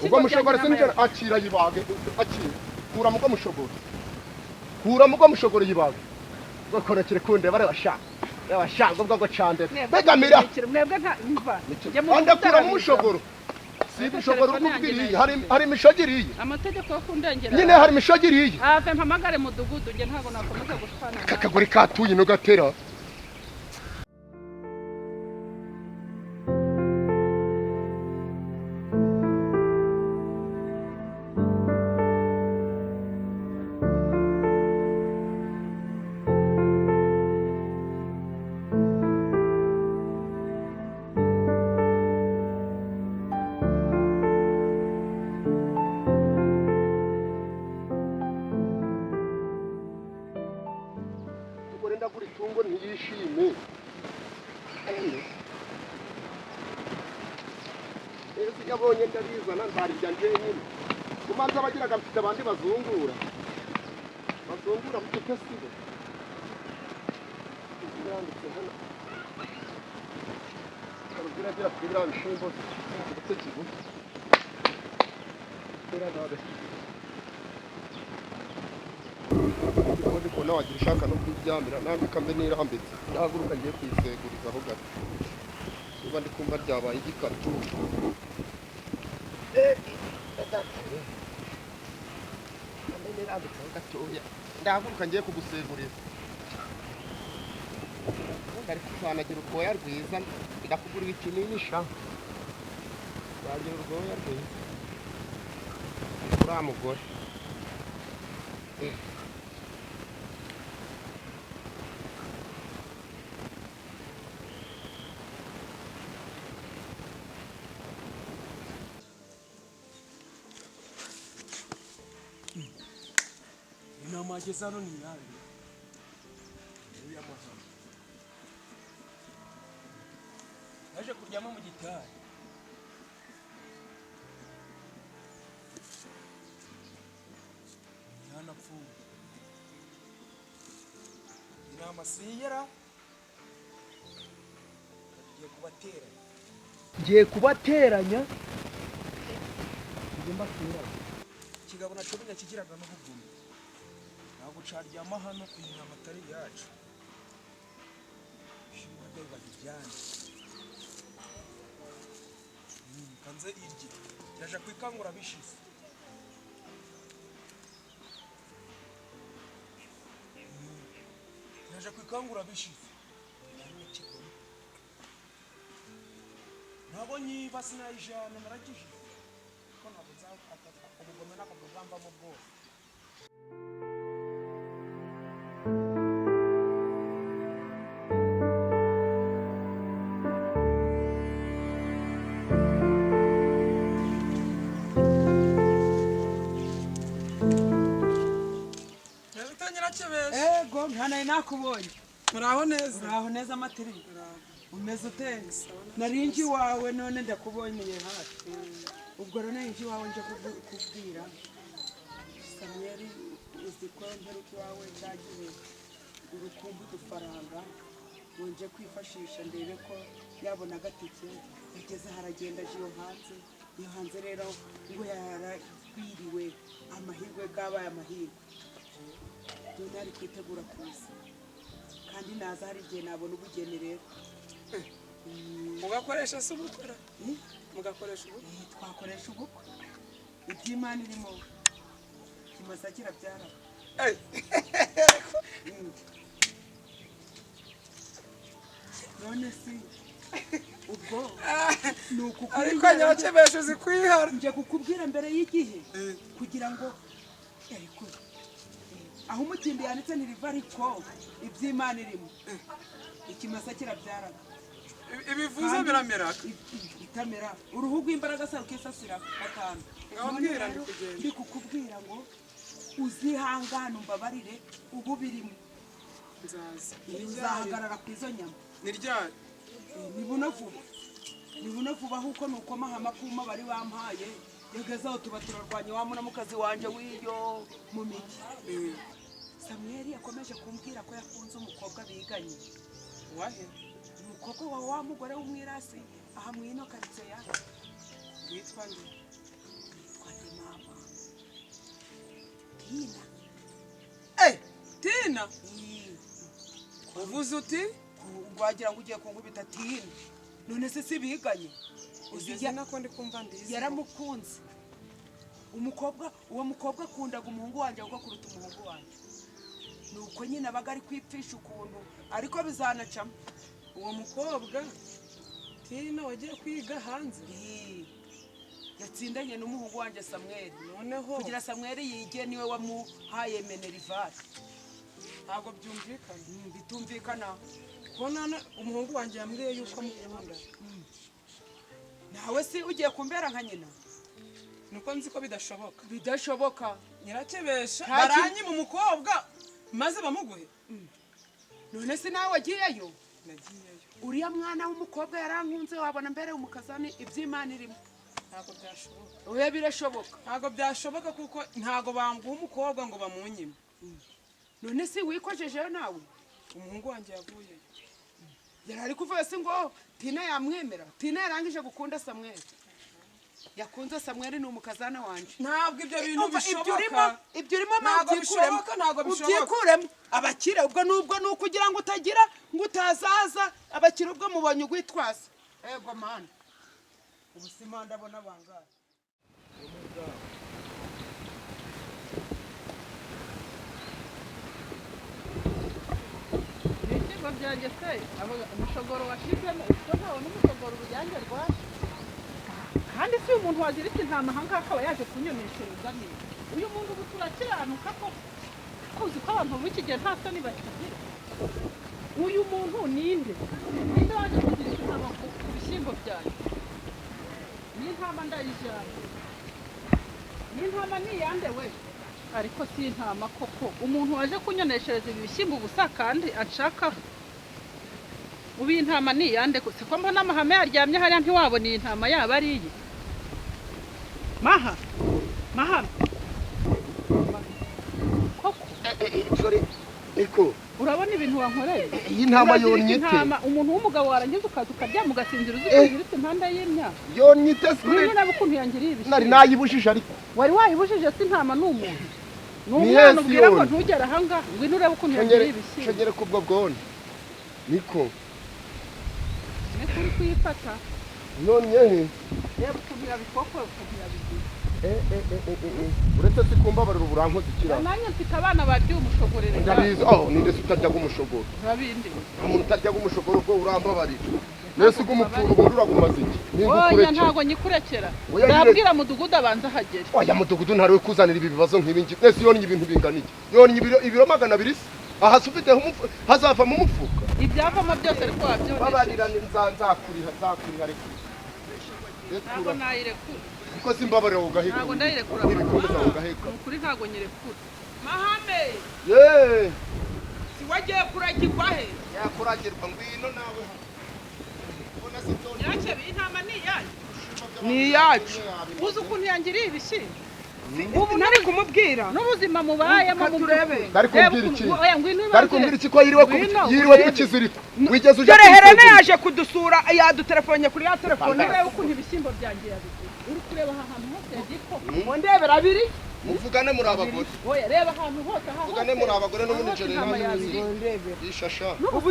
ubwo mushogoro sinjye akira yibage akira kura mugo mushogoro kura mugo mushogoro yibage bakorekere kunde bare bashaka ubwo cande begamira mwebwe nta imva anda kura mu mushogoro si mushogoro ukubwiriye hari mishogiriye amategeko yo kundengera nyine hari mishogiriye ave mpamagare mudugudu nge ntago nakomeza gushwana kakagore katuye no gatera yabonye ndabizana ndarya njyenyine kumanza abagiraga mfite abandi bazungura mu kitesibo yanditse hano karubira kugira bishimbo ndetse kibu era nada ko nawe ushaka no kubyamira namwe kambe nirambitse ndahaguruka ngiye kwiseguriza aho gato niba ndi kumva ryabaye igikatu ndahaguruka ngiye kugusegurira ngari kuzanagira urwoya rwiza ndakugurira ikinini sha wagira urwoya rwiza uriya mugore Mageza no ni yawe. Uya Mahame. Naje kuryama mu gitari. Yana pfu. Inama siyera. Ngiye kubateranya. Ngomba kwira. Kigabo naco kinyakigiraga no kuguma. Gucaryama hano inyama atari yacu shimba byo bagijyana kanze irye yaje kwikangura bishize nabo nyiba sinayijana naragije ko nabo nzafata ubugome nako bugamba mu bwose Hana nakubonye muraho neza amatiri umeze utese narinji wawe none ndakubonye hafi ubwo rero narinji wawe nje kubwira Samyeri uziko mperuka wawe cyagiye urukumbu dufaranga nje kwifashisha ndebe ko yabona gatike igeze haragenda jiyo hanze rero ngo yarabiriwe amahirwe gabaye amahirwe Dona ari kwitegura kuza kandi naza hari igihe nabona ubugeni rero mugakoresha se ubukora mugakoresha ubukwe twakoresha ubukwe iby'Imana irimo kimasa kirabyara none si ubwo ariko nyakebesho zikwihara nje kukubwira mbere y'igihe kugira ngo ariko aho umutindi yanitse ntiriva ariko iby'Imana irimo ikimasa kirabyaraga ibivuze biramera itamera uruhu rw'imbaraga se rukisasira gatanu ngabwira ndi kugenda ndi kukubwira ngo uzihangane umbabarire ubu birimo nzaza uzahagarara ku izo nyama ni ryari nibuno vuba huko nuko Mahame kuma bari bampaye yagezaho tuba turarwanya wa munamukazi wanje wiyo mu miki Samyeri yakomeje kumbwira ko yakunze umukobwa biganye wahe umukobwa wa mugore w'umwirasi aha mwino karitsiye ya witwa nde Tina. Tina uvuze uti Wagira ngo ugiye kunkubita Tina. None se sibiganye. uzijya nako ndi kumva ndizi Yaramukunze. Uwo mukobwa akundaga umuhungu wanjye ahubwo kuruta umuhungu wanjye. Nuko nyine abaga ari kwipfisha ukuntu ariko bizanacamo. uwo mukobwa Tina wagiye kwiga hanze Yatsindanye n'umuhungu wanjye Samuel. noneho Kugira Samuel yige niwe wamuhaye Menerivari. ntabwo byumvikana Bitumvikana. ko none umuhungu wanjye yambwiye yuko amukunda Nawe si ugiye kumbera nka nyina? nuko nzi ko bidashoboka Bidashoboka. nyirakebesha Nta ki- baranyima umukobwa maze bamuguhe None se nawe wagiyeyo? nagiyeyo Uriya mwana w'umukobwa yarankunze wabona mbere umukazani iby'Imana irimo. ntabwo byashoboka Oya birashoboka. ntabwo byashoboka kuko ntabwo banguha umukobwa ngo bamunyime None si wikojejeyo nawe? umuhungu wanjye yavuye Yarari kuvuga si ngo Tina yamwemera. Tina yarangije gukunda Samuel. Yakunze Samuel ni umukazana wanje. ntabwo ibyo bintu Umva, bishoboka ibyo urimo Ntabwo bishoboka, ntabwo bishoboka. ubyikuremo. Abakire ubwo nubwo ni ukugira ngo utagira ngo utazaza abakire ubwo mubonye ugwitwaza. Ego mana. Ubusima ndabona bangaye. Ibyiza byanjye se umushogoro washyizemo ubwo ntawe n'umushogoro uruyange rwaje kandi si umuntu wagira iki nta mahanga akaba yaje kunyoneshereza neza uyu muntu ubu turakiranuka ko kuzi ko abantu b'iki gihe nta soni bakigira uyu muntu ninde waje kugira intama ku bishyimbo byanjye n'intama ndayijyana n'intama niyande we ariko si intama koko umuntu waje kunyoneshereza ibi bishyimbo ubusa kandi anshaka ubu intama niyande ko siko mbona Mahame yaryamye hariya ntiwabona iyi ntama yaba ari iyi Mahame koko niko urabona ibintu wankoreye iyi ntama yonyite umuntu w'umugabo warangiza ukaza ukaryama ugasinzira uzi ko uziritse impande y'imyaka yonyite niba nabo ukuntu yangiriye ibishyimbo nari nayibujije ariko wari wayibujije si intama ni umuntu ni Ni umwana Yesu ubwira ko yone. ntugere ahangaha ngwino urebe ukuntu yangiriye ibishyimbo shengere kubwo bwone niko ni kuri kuyifata none reba ukuntu yabikokoye ukuntu yabigize uretse si kumbabarira uburankoze ikira nanjye mfite abana barya umushogorere ndabizi ninde se utaryaga umushogoro urabindi nta muntu utaryaga umushogoro ubwo urambabarira nese ugumupfura ubundi uragumaze iki oya ntabwo nyikurekera Oya, ndabwira mudugudu abanza ahagere oya mudugudu ntari we kuzanira ibi bibazo nk'ibi ngibi nese yonnye ibintu bingana iki yonnye ibiro 200 aha se ufite hazavamo umufuka ibyavamo byose ariko wabyonesha babarira nzakuriha reka ntabwo nayirekura kuko simbabarira ugaheka ntabwo ndayirekura n'ibikomeza ugaheka ni ukuri ntabwo nyirekura Mahame, yeee si wagiye kuragirwa he? yakuragirwa ngwino nawe ubona se byone nyirakebe intama ni iyanyu Ni iyacu. uzi ukuntu yangiriye ibishyimbo Ubu nari kumubwira. n'ubuzima mubayemo mu Katurebe. Dari kumbwira iki oya ngwino Dari kumbwira iki ko yiriwe ku kiziriko wigeze ujya Dore Helena yaje kudusura yadutelefone kuri ya telefone. urebe ukuntu ibishyimbo byanjye yabigize uri kureba aha hantu hose yagiye ko ndebera abiri muvugane muri abagore oya reba ahantu hose aha hose muvugane muri abagore no muri intama Nigeria yabigize ishasha Ubu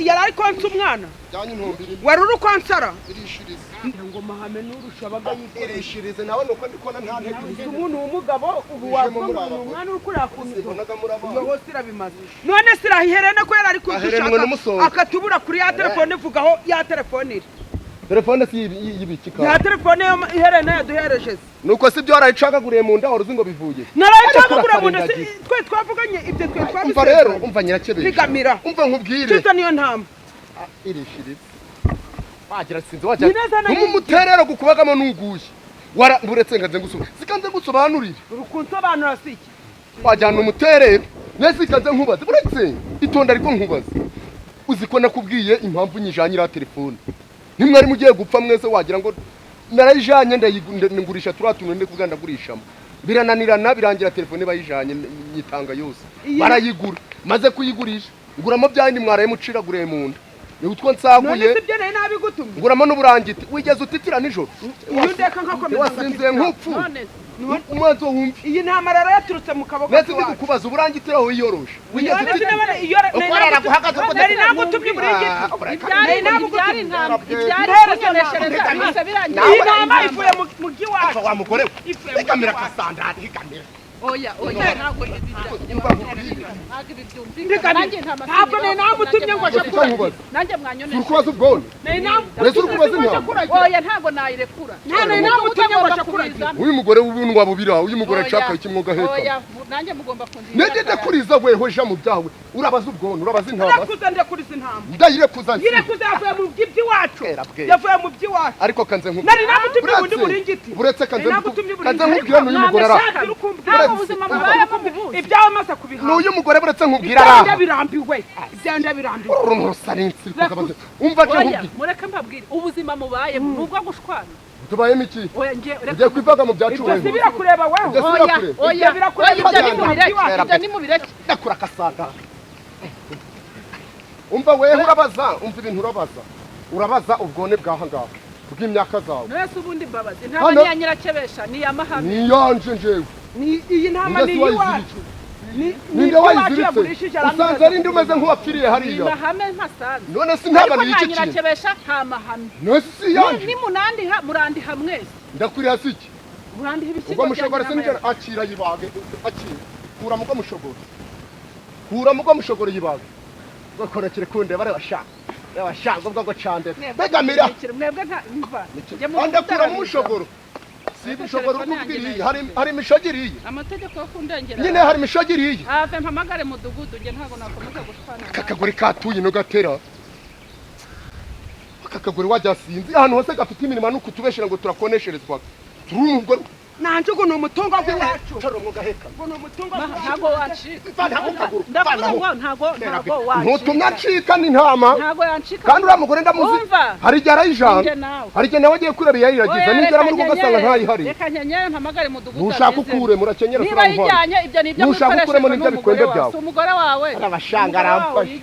yari ari konsa umwana. byanyu ntumbiri Wari uri konsara. irishirize Ngo Mahame n'urusha abaga yikoreye. irishirize nawe nuko ndikona nta ntege Umuntu w'umugabo ubu Uje muri wavuga aba. umwana uri kuriya kuntu. zibonaga muri Iyo abagore hose irabimaze. None sirahi Helena ko yari ari Aherenwe n'umusonga. kudushaka akatubura kuri ya telefone vugaho ya telefone iri. telefone si yibiki Ya ka telefone yo Helena yaduhereje. nuko si byo warayicagaguriye mu nda waruzi ngo bivuye Narayicagagura mu nda twe twavuganye ibyo twe umva twabisezeranye. rero umva nyirakebesha Bigamira. umva nkubwire Tuza niyo ntamba. irishirize wagira sinzi wagira Ni neza na umuterero gukubagamo nuguye wara buretse ngaze ngusuba sikanze ngusobanurire Urukunsobanura siki. wajyana umuterero nese ikaze nkubaze buretse itonda ariko nkubaze uzi ko nakubwiye impamvu nyijanye ira telefone nimwari mugiye gupfa mwese wagira ngo narayijanye ndayigurisha turatuntu ndi kuvuga ndagurishamo birananirana birangira telefone bayijanye nyitanga yose barayigura maze kuyigurisha nguramo byaye mwaraye muciraguriye mu nda ni utwo nsaguye none sibyo nari nabigutumye nguramo n'uburangiti wigeze utitira nijoro iyo ndeka nkakomeza wasinze nk'upfu umwanzo wumva iyi ntama rero yaturutse mu kaboko nese ndi kukubaza uburangitira aho wiyoroshe wigeze utitira nari nagutumye uburingiti ibyari intama ibyari kunyoneshereza bise birangiye iyi ntama ivuye mu giwacu wa mugore ikamera kasandari ikamera oya ntabwo ntabwo nari namutumye ngo aje kuragira nanjye mwanyonesha urukubaza ubwone nari oya ntabwo nayirekura nari namutumye ngo aje kuragira uyu mugore w'ubuntu wabubira uyu mugore nshaka ikimwoga heka oya nanjye mugomba kunzira negede kuriza weho ja mu byawe urabaza ubwone urabaza intama ndakuza ndekuriza intama ndayirekuza yirekuza yavuye mu by'iwacu yavuye mu by'iwacu ariko kanze nkuko nari namutumye ubundi buringiti buretse kanze nkubwira n'uyu mugore ara ubuzima mubayemo mubuzi ibyawe maze kubihana n'uyu mugore buretse nkubwira ibyawe ara ndabirambiwe ibyawe ndabirambiwe urusarinsi kukabaza umva je oya nkubwira mureke mbabwire ubuzima mubayemo nubwo gushwana tubayemo iki oya ngiye ugiye kwivaga mu byacu ibyo wewe si birakureba wewe oya birakureba ibyo ni mubireke ndakura kasanga umva wewe umva ibintu urabaza ubwone bwaha ngaha bw'imyaka zawe nese ubundi mbabazi ntabwo ni ya nyirakebesha ni ya Mahame niyanje njewe iyi ntama ni iwacu ninde wayiziritse usanze ari ndi umeze nk'uwapfiriye ni hariya Mahame ntasanze none si ntaba ni nta iki nyirakebesha nta Mahame none si yanje ni munandiha murandiha mwese ndakurira siki murandiha ubwo ibisigo mushogora sinjye akira yibage akira kura mugo mushogora yibage bakorekere kunde bare bashaka ubwo ngo cande begamira mwebwe nta mva andakura mu mushogoro si mushogoro ukubwiriye hari imishogiriye amategeko yo kundengera nyine hari imishogiriye ave mpamagare mudugudu nge ntago nakomeza gushwana kakagore katuye no gatera kakagore wajyasinzi ahantu hose gafite imirimo nuko tubeshera ngo turakonesherezwa turumubwo nanje ugo n'umutungo w'iwacu ngo n'umutungo ntago wacika ntago ntago wacika ntutumye acika n'intama ntago yancika kandi uriya mugore ndamuzi hari igihe arayijana hari igihe nawe agiye kureba yayiragiza nigera mu rugo ugasanga ntayihari reka nyenyere mpamagare mudugudu ntushaka ukure murakenyera niba yijyanye ibyo ni ibyo ntushaka ukuremo n'ibyo bikwembe byawe umugore wawe arabashanga aramfashe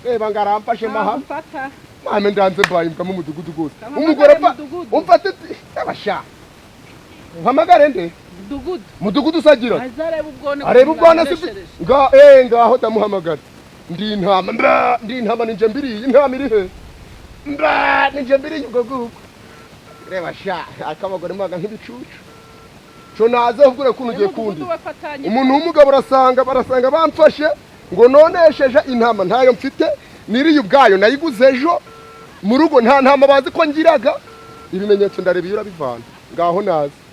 reba ngo arampashe maha Mahame ndanze mbayimbwa mu mudugudu gose umugore umfate abashaka mpamagare nde mudugudu usagira areba ubwone si ngaho ndamuhamagara ndi intama ninje mbiriye intama iri he ninje mbiriye ubwo guko reba sha akabagore mwaga nk'ibicucu co naze ubwo kuntu ugiye kundi umuntu w'umugabo barasanga bamfashe ngo nonesheje intama ntayo mfite niriye ubwayo nayiguze ejo mu rugo nta ntama bazi ko ngiraga ibimenyetso ndareba iyo urabivana ngaho naze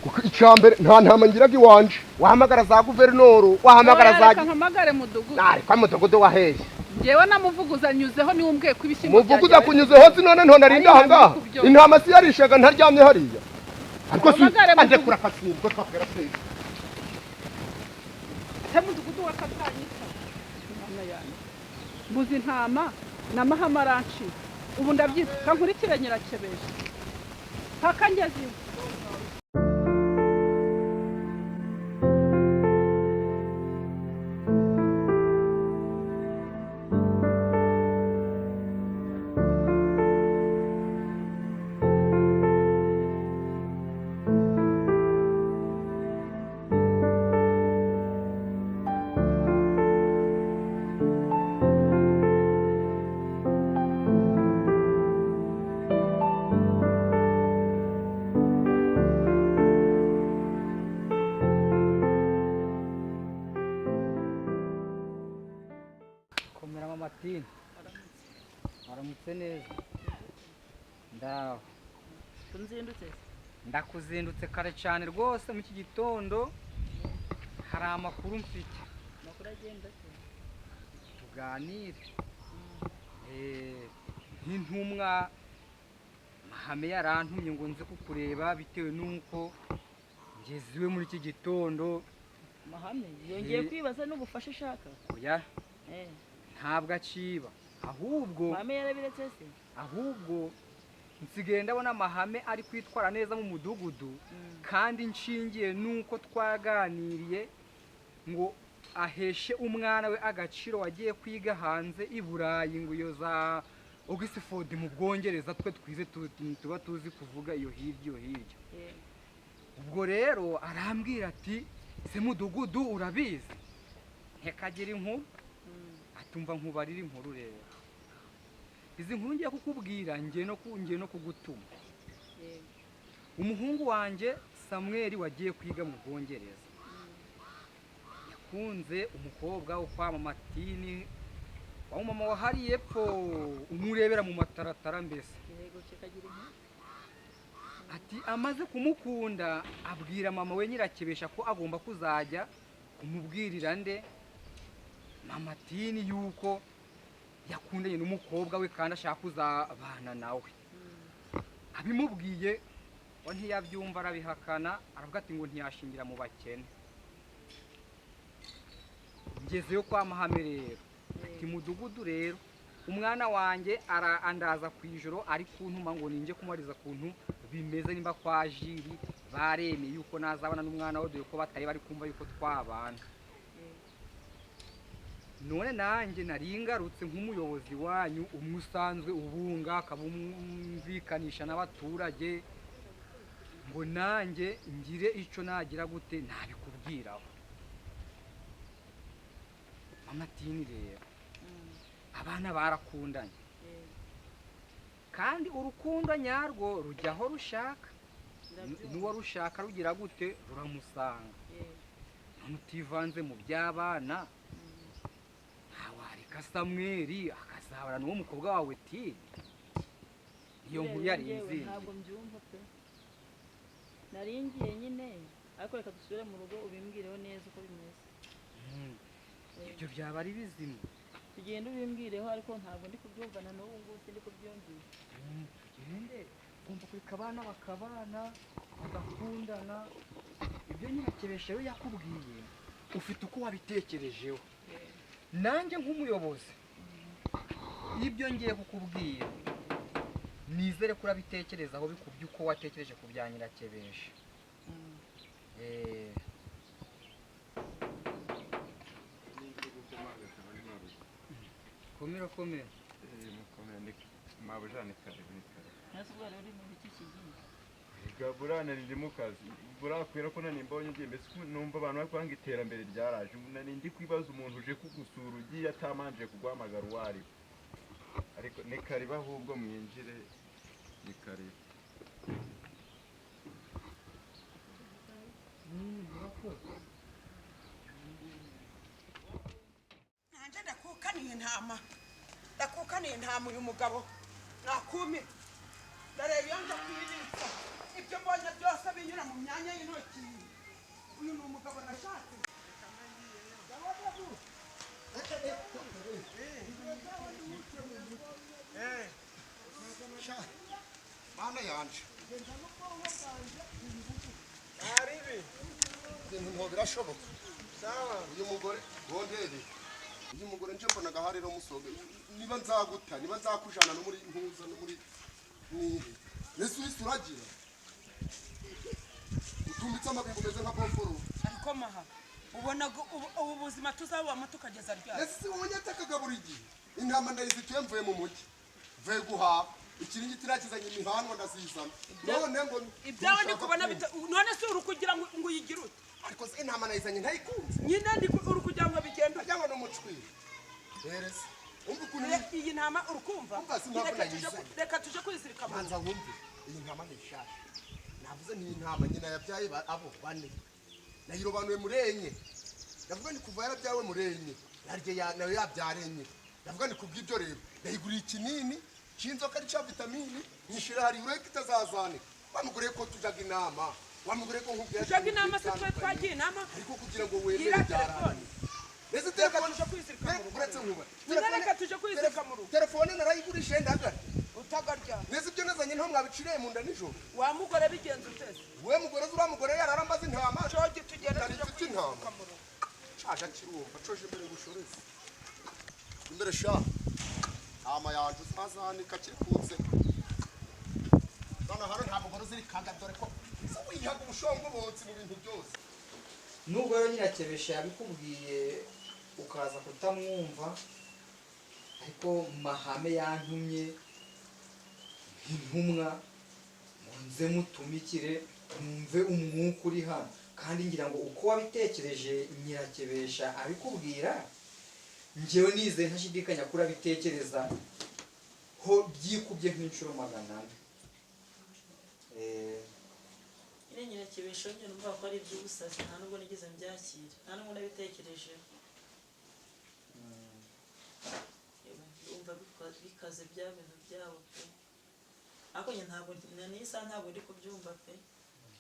kuko icambere nta ntama ngiraga iwanje wahamagara za guverinoro wahamagara za mpamagare mudugudu kwa mudugudu waheye ngewe namuvuguza nyuzeho niwe umbwiye ko ibishyimbo muvuguza kunyuzeho none ntonarinda aha ngaha intama si yarishaga ntaryamye hariya ariko si anje kurafasira ubwo twakugera twese mudugudu wa Katanyika mbuzi intama na Mahame arancika ubu ndabyita kankurikire nyirakebesha paka ngeze Martin aramutse neza ndaho ndakuzindutse kare cyane rwose mu iki gitondo hari amakuru mfite tuganire nk'intumwa Mahame yarantumye ngo nze kukureba bitewe n'uko ngeze iwe muri iki gitondo. Mahame yongeye kwibaza n'ubufasha ashaka oya ntabwo aciba ahubwo Mahame yarabiretse se ahubwo nsigaye ndabona Mahame ari kwitwara neza mu mudugudu kandi nshingiye nuko twaganiriye ngo aheshe umwana we agaciro wagiye kwiga hanze i Burayi ngo iyo za Oxford mu Bwongereza twe twize tuba tuzi kuvuga iyo hirya ubwo rero arambwira ati se mudugudu urabizi ntekagira inkuru atumva nkubarira inkuru rero izi nkuru ngiye kukubwira ngiye no kugutuma umuhungu wanjye Samuel wagiye kwiga mu Bwongereza yakunze umukobwa wo kwa Mamatini wa mama wahari yepfo umurebera mu mataratara mbese ati amaze kumukunda abwira mama we nyirakebesha ko agomba kuzajya kumubwirira nde Mamatini yuko yakundanye n'umukobwa we kandi ashaka kuzabana nawe abimubwiye ngo ntiyabyumva arabihakana aravuga ati ngo ntiyashingira mu bakene ngezeyo kwa Mahame rero ati mudugudu rero umwana wanjye arandaza ku ijoro ari kuntuma ngo ninjye kumariza kuntu bimeze nimba kwa Jiri baremeye yuko nazabana n'umwana we dore ko batari bari kumva yuko twabana none nanjye nari ngarutse nk'umuyobozi wanyu umusanzwe ubunga akabumvikanisha n'abaturage ngo nanjye ngire icyo nagira gute ntabikubwiraho Mamatini rero abana barakundanye kandi urukundo nyarwo rujyaho rushaka n'uwo rushaka rugira gute ruramusanga none utivanze mu by'abana ntawareka Samuel akazabana n'uwo mukobwa wawe Tini iyo nkuru yari izindi ntabwo mbyumva pe naringiye nyine ariko reka dusubire mu rugo ubimbwireho neza uko bimeze ibyo byaba ari bizima tugende ubimbwireho ariko ntabwo ndi kubyumvana n'ubu ngubu sindi kubyumvira tugende ugomba kureka abana bakabana bagakundana ibyo nyirakebesha rero yakubwiye ufite uko wabitekerejeho nanjye nk'umuyobozi ibyo ngiye kukubwira nizere ko urabitekerezaho bikubye uko watekereje ku bya nyirakebesha komera mabujane kare nasuba rero uri mu biki kigiye gaburana rindi mu kazi burakwira ko nani mbonye ngiye mbese numva abantu bari kwanga iterambere ryaraje nani ndi kwibaza umuntu uje kugusura ugiye atamanje kugwamagara wari ariko ne kare bahubwo mwinjire ni kare nanje ndakukaniye intama uyu mugabo nakumi ndareba iyo nja kwibitsa ibyo mbonye byose binyura mu myanya y'intoki uyu ni umugabo nashatse mana yanje aribi ibintu birashoboka sawa uyu mugore bondere uyu mugore nje mbona gahariro musoge niba nzaguta niba nzakujana no muri impuza no muri Yesu isuragira utumbitse amabingo meze nka bomboro ariko maha ubona ubu buzima tuzabamo tukageza ryari ese unyata kagabura igihe intama ndayizituye mvuye mu mujyi mvuye guhaha ikiringiti nakizanye imihanwa ndazizana none ngo ibyawe ndi kubona none se uri kugira ngo uyigire ute ariko se intama nayizanye ntayikunze nyine uri kugira ngo bigende ajyanywe n'umucwiri berese umva ukuntu iyi ntama urukumva umva simpamvu nayizanye reka tuje kwizirika manza wumve iyi ntama ni shasha navuze ni intama nyina yabyaye abo bane nayirobanuye murenye ndavuga ni kuva yarabyawe murenye narye nawe yabyarenye ndavuga ni kubw'ibyo rero ndayiguriye ikinini cy'inzoka ari cya vitamini nyishira hari ureke itazazane wamuguriye ko tujaga inama wamuguriye ko nkubwira tujaga inama se twagiye inama ariko kugira ngo wemere byarane Nese telefone tuje kwizirika mu rugo uretse nkuba reka tuje kwizirika mu rugo telefone narayigurishe ndagara utagarya nese ibyo nazanye nto mwabiciriye mu nda nijoro wa mugore bigenza utese we mugore zura mugore yararambaza intama cogi tugenda tuje kwizirika intama mu rugo caga kirumva coje imbere ngushoreze imbere sha ama yanje usazanika kirikuze hano nta mugore uziri kaga dore ko wihaga ubushongo botsi mu bintu byose nubwo rero nyirakebesha yabikubwiye ukaza kutamwumva ariko Mahame yantumye nk'intumwa ngo nze mutumikire numve umwuka uri hano kandi ngira ngo uko wabitekereje nyirakebesha abikubwira njyewe nizeye ntashidikanya kuri abitekereza ho byikubye nk'inshuro 100. nyine nyirakebesha njye numva ko ari iby'ubusazi nta nubwo nigeze mbyakira nta nubwo nabitekerejeho ndumva bikaze bya bintu byabo pe ariko njye ntabwo nisa ntabwo ndi kubyumva pe.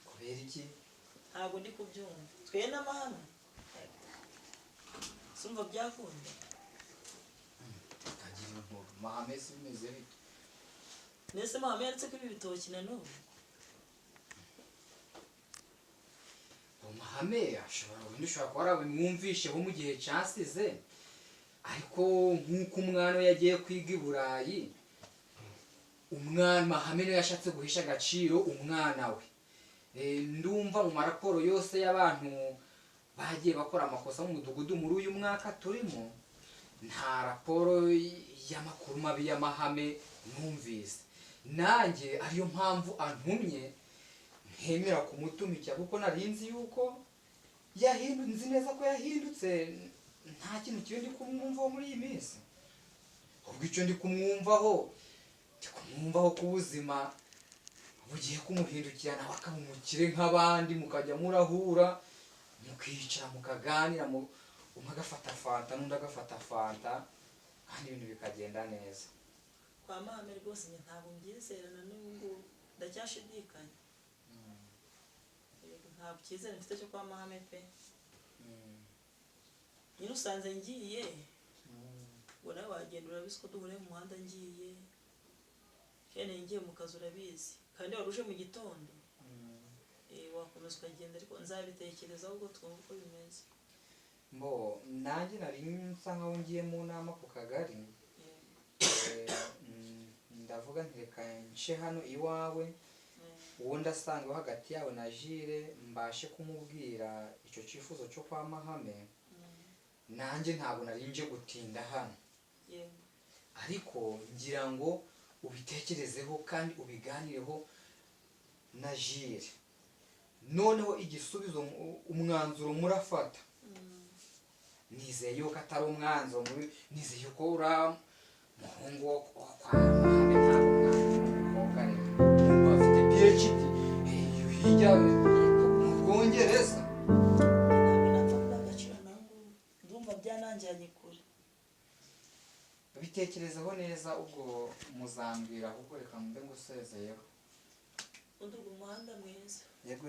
Kubera iki? Ntabwo ndi kubyumva twe n'amahano sumva byakunda kagira inkuru Mahame si bimeze bite? nese Mahame yaretse ko ibi bitoki na n'ubu Mahame ushobora kuba warabimwumvisheho mu gihe cyasize ariko nk'uko umwana we yagiye kwiga i Burayi umwana Mahame niwe yashatse guhisha agaciro umwana we. Ndumva mu maraporo yose y'abantu bagiye bakora amakosa mu mudugudu muri uyu mwaka turimo nta raporo y'amakuru mabi ya Mahame numvise. Nanjye ariyo mpamvu antumye nkemera kumutumikira kuko narinzi yuko yahindutse neza ko yahindutse nta kintu kiyo ndi kumwumvaho muri iyi minsi. Ubwo icyo ndi kumwumvaho ku buzima bugiye kumuhindukira nawe akaba umukire nk'abandi mukajya murahura mukicara mukaganira umwe agafata fanta n'undi agafata fanta kandi ibintu bikagenda neza. kwa Mahame rwose njye ntabwo mbyizerana n'ubu ngubu ndacyashidikanya ntabwo cyizere mfite cyo kwa Mahame pe. nyine usanze ngiye ngo nawe wagenda urabizi ko duhure mu muhanda ngiye kene ngiye mu kazi urabizi kandi wari uje mu gitondo wakomeza ukagenda ariko nzabitekerezaho ubwo twumva uko bimeze. Nanjye nari nsa nkaho ngiye mu nama ku kagari ndavuga nti reka nce hano iwawe uwo ndasangaho hagati yawe na Jire mbashe kumubwira icyo cyifuzo cyo kwa Mahame. Nanjye ntabwo nari nje gutinda hano ariko ngira ngo ubitekerezeho kandi ubiganireho na Jire noneho igisubizo umwanzuro murafata nizeye yuko atari umwanzuro mubi nizeye yuko ura muhungu wo kwa Mahame ntabwo umukobwa rero afite PhD hirya mu Bwongereza ndumva byananjyanye kure. bitekerezaho neza ubwo muzambwira ahubwo reka mbe ngusezeyeho undi umuhanda mwiza. Yego